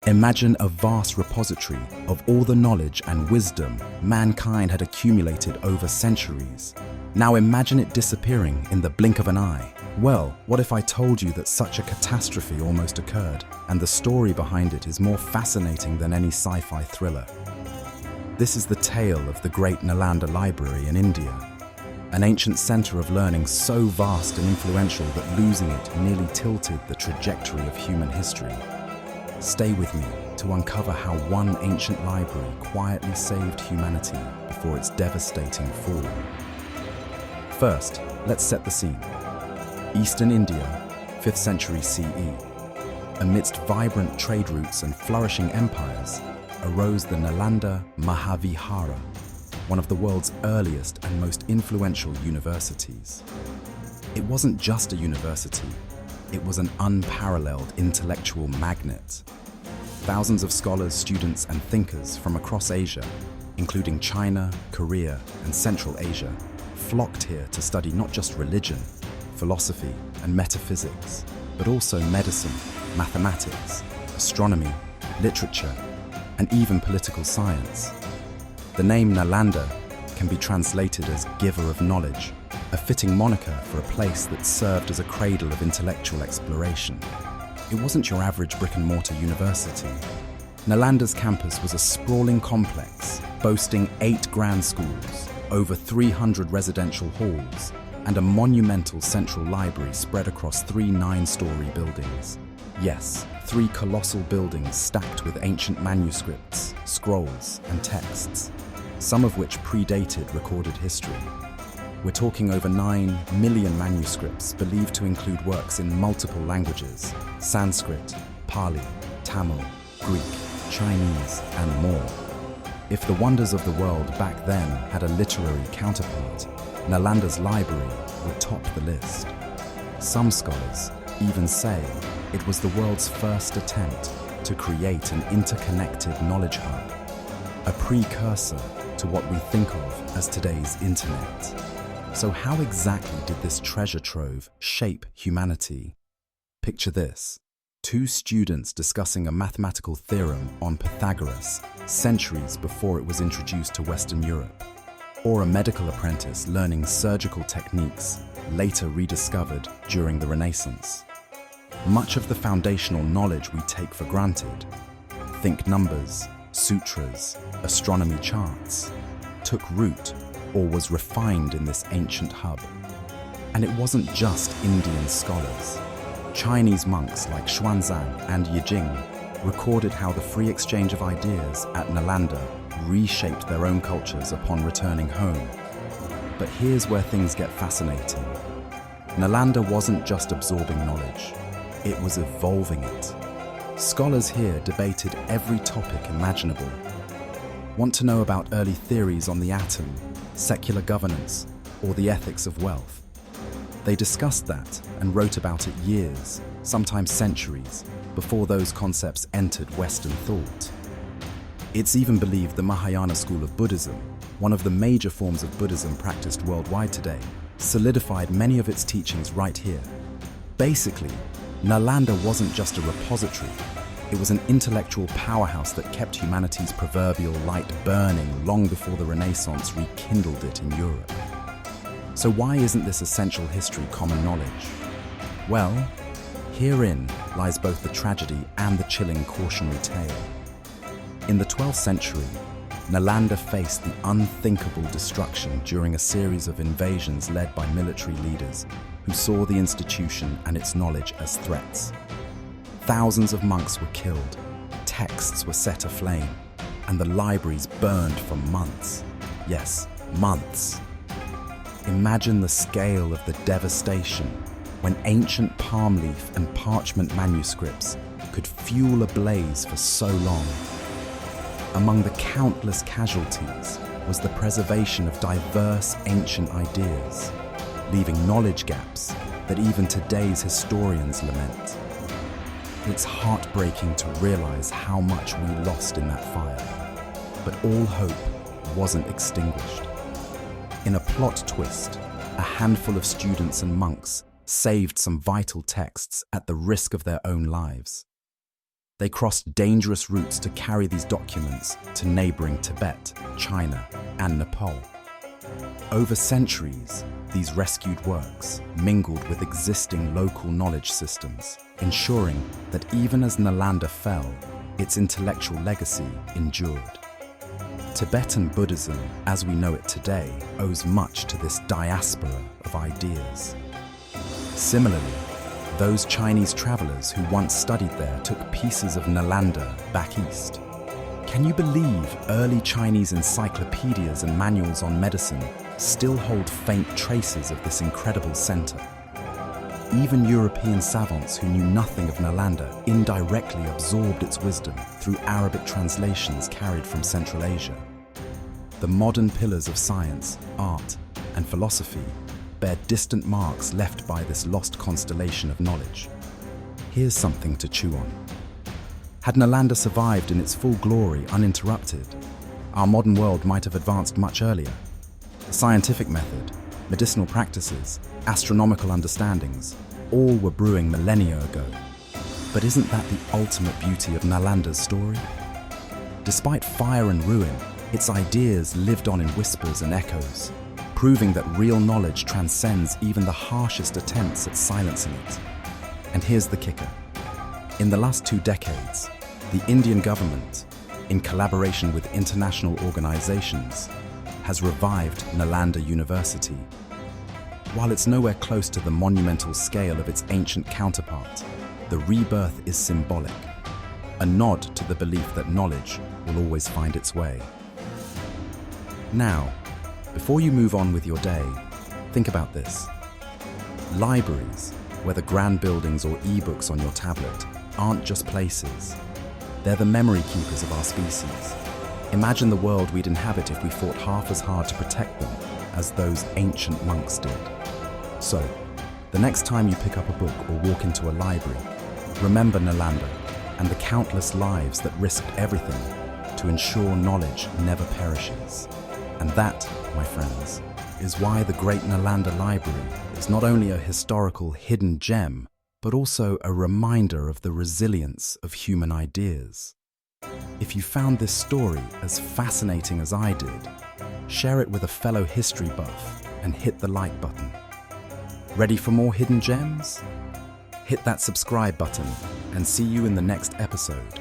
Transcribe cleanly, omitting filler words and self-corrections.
Imagine a vast repository of all the knowledge and wisdom mankind had accumulated over centuries. Now imagine it disappearing in the blink of an eye. Well, what if I told you that such a catastrophe almost occurred, and the story behind it is more fascinating than any sci-fi thriller? This is the tale of the great Nalanda Library in India, an ancient center of learning so vast and influential that losing it nearly tilted the trajectory of human history. Stay with me to uncover how one ancient library quietly saved humanity before its devastating fall. First, let's set the scene. Eastern India, 5th century CE. Amidst vibrant trade routes and flourishing empires, arose the Nalanda Mahavihara, one of the world's earliest and most influential universities. It wasn't just a university, it was an unparalleled intellectual magnet. Thousands of scholars, students, and thinkers from across Asia, including China, Korea, and Central Asia, flocked here to study not just religion, philosophy, and metaphysics, but also medicine, mathematics, astronomy, literature, and even political science. The name Nalanda can be translated as giver of knowledge, a fitting moniker for a place that served as a cradle of intellectual exploration. It wasn't your average brick-and-mortar university. Nalanda's campus was a sprawling complex boasting 8 grand schools, over 300 residential halls, and a monumental central library spread across 3 9-story buildings. Yes, 3 colossal buildings stacked with ancient manuscripts, scrolls, and texts, some of which predated recorded history. We're talking over 9 million manuscripts believed to include works in multiple languages: Sanskrit, Pali, Tamil, Greek, Chinese, and more. If the wonders of the world back then had a literary counterpart, Nalanda's library would top the list. Some scholars even say it was the world's first attempt to create an interconnected knowledge hub, a precursor to what we think of as today's internet. So how exactly did this treasure trove shape humanity? Picture this: 2 students discussing a mathematical theorem on Pythagoras centuries before it was introduced to Western Europe, or a medical apprentice learning surgical techniques later rediscovered during the Renaissance. Much of the foundational knowledge we take for granted, think numbers, sutras, astronomy charts, took root or was refined in this ancient hub. And it wasn't just Indian scholars. Chinese monks like Xuanzang and Yijing recorded how the free exchange of ideas at Nalanda reshaped their own cultures upon returning home. But here's where things get fascinating. Nalanda wasn't just absorbing knowledge, it was evolving it. Scholars here debated every topic imaginable. Want to know about early theories on the atom, secular governance, or the ethics of wealth? They discussed that and wrote about it years, sometimes centuries, before those concepts entered Western thought. It's even believed the Mahayana school of Buddhism, one of the major forms of Buddhism practiced worldwide today, solidified many of its teachings right here. Basically, Nalanda wasn't just a repository, it was an intellectual powerhouse that kept humanity's proverbial light burning long before the Renaissance rekindled it in Europe. So why isn't this essential history common knowledge? Well, herein lies both the tragedy and the chilling cautionary tale. In the 12th century, Nalanda faced the unthinkable destruction during a series of invasions led by military leaders who saw the institution and its knowledge as threats. Thousands of monks were killed, texts were set aflame, and the libraries burned for months. Yes, months. Imagine the scale of the devastation when ancient palm leaf and parchment manuscripts could fuel a blaze for so long. Among the countless casualties was the preservation of diverse ancient ideas, leaving knowledge gaps that even today's historians lament. It's heartbreaking to realize how much we lost in that fire, but all hope wasn't extinguished. In a plot twist, a handful of students and monks saved some vital texts at the risk of their own lives. They crossed dangerous routes to carry these documents to neighboring Tibet, China, and Nepal. Over centuries, these rescued works mingled with existing local knowledge systems, ensuring that even as Nalanda fell, its intellectual legacy endured. Tibetan Buddhism, as we know it today, owes much to this diaspora of ideas. Similarly, those Chinese travelers who once studied there took pieces of Nalanda back east. Can you believe early Chinese encyclopedias and manuals on medicine still hold faint traces of this incredible center? Even European savants who knew nothing of Nalanda indirectly absorbed its wisdom through Arabic translations carried from Central Asia. The modern pillars of science, art, and philosophy bear distant marks left by this lost constellation of knowledge. Here's something to chew on. Had Nalanda survived in its full glory uninterrupted, our modern world might have advanced much earlier. The scientific method, medicinal practices, astronomical understandings, all were brewing millennia ago. But isn't that the ultimate beauty of Nalanda's story? Despite fire and ruin, its ideas lived on in whispers and echoes, proving that real knowledge transcends even the harshest attempts at silencing it. And here's the kicker. In the last 2 decades, the Indian government, in collaboration with international organizations, has revived Nalanda University. While it's nowhere close to the monumental scale of its ancient counterpart, the rebirth is symbolic, a nod to the belief that knowledge will always find its way. Now, before you move on with your day, think about this. Libraries, whether grand buildings or e-books on your tablet, aren't just places. They're the memory keepers of our species. Imagine the world we'd inhabit if we fought half as hard to protect them as those ancient monks did. So, the next time you pick up a book or walk into a library, remember Nalanda and the countless lives that risked everything to ensure knowledge never perishes. And that, my friends, is why the Great Nalanda Library is not only a historical hidden gem, but also a reminder of the resilience of human ideas. If you found this story as fascinating as I did, share it with a fellow history buff and hit the like button. Ready for more hidden gems? Hit that subscribe button and see you in the next episode.